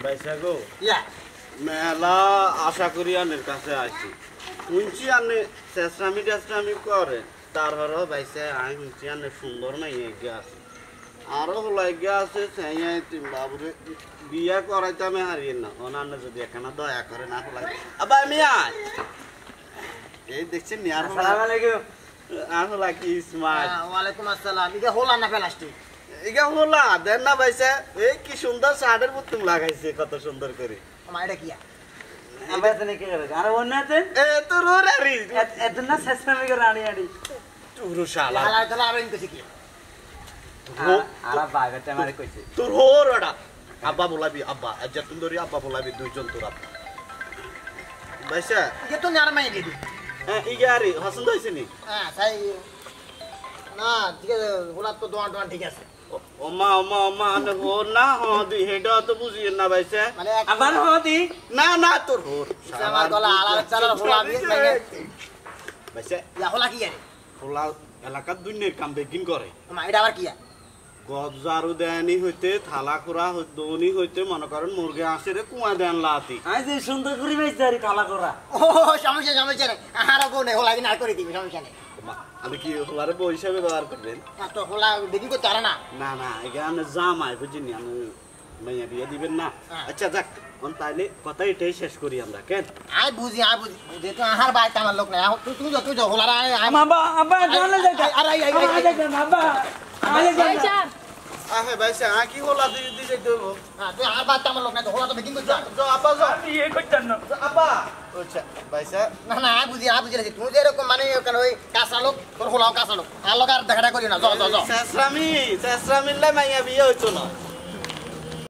বাইসা গো ইয়া মেলা আশা করি আনের কাছে আইছি শুনছি আনে চেষ্টামি করে তারপরও বাইসা আমি শুনছি আনে সুন্দর নাই এগিয়ে আছে আরো হলাই গিয়ে আছে সেই তুমি বাবুরে বিয়া করাইতামে হারিয়ে না অনান্য যদি এখানে দয়া করে না হলাই আবার আমি আয় এই দেখছেন নি আর আসসালামু আলাইকুম আর হলা কি স্মার্ট ওয়ালাইকুম আসসালাম ইগা হোলা না প্লাস্টিক এগা হলা দেন না বাইসা এই কি সুন্দর শার্টের পুতুল লাগাইছে কত সুন্দর করে আমার এটা কি আমরা তো নাকি করে আর ওনাতে এ তো রোরারি এতন না শেষমেশ করে রানি আড়ি তুরু শালা হালা তালা আবেন কইছে কি আর বাগাতে মারে কইছে তোর হোরড়া আব্বা বলাবি আব্বা আজ তুমি ধরি আব্বা বলাবি দুইজন তোর আব্বা বাইসা ইগে তো নার মাই দিদি হ্যাঁ ইগারি পছন্দ হইছে নি হ্যাঁ তাই না ঠিক আছে হোলা তো দোয়া ঠিক আছে ওমা আনে হোর না দি হেডা তো বুঝিয়ে না বাইসা মানে আবার হদি না তোর হোর আমার গলা আলাদা চালার হোলা আমি বাইসা ইয়া হোলা কি আরে হোলা এলাকার দুনিয়ার কাম বেগিন করে আমার এটা আবার কি গবজারু দেয়নি হইতে থালা খুরা দৌনি হইতে মনে করেন মুরগে আসে রে কুয়া দেন লাতি আই যে সুন্দর করে বাইছারি কালা করা ও সমস্যা নেই আর গো নেই হোলা না করে দিবি সমস্যা নেই আমি কি হোলারে বই হিসাবে ব্যবহার করবেন তো হোলা বেগি করতে পারে না না এখানে জামাই বুঝিনি আমি মাইয়া বিয়ে দিবেন না আচ্ছা যাক তাইলে কথা এটাই শেষ করি আমরা কেন আই বুঝি যেহেতু আহার বাইতে আমার লোক নাই তুই যা হোলা আব্বা আব্বা চলে যাই আরে আব্বা আলে যাই আহে ভাইসা কি হোলা দি যাইতে হইব তুই আহার বাইতে আমার লোক নাই হোলা তো বেগি করতে যাও আব্বা যাও বিয়ে করতেন না আব্বা আচ্ছা ভাইসা না আই বুঝি তুই যে এরকম মানে কেন ওই কাঁচা লোক তোর হোলাও কাঁচা লোক আর লোক আর দেখাটা করি না যাও শেষরামিল্লা মাইয়া বিয়ে হইতো না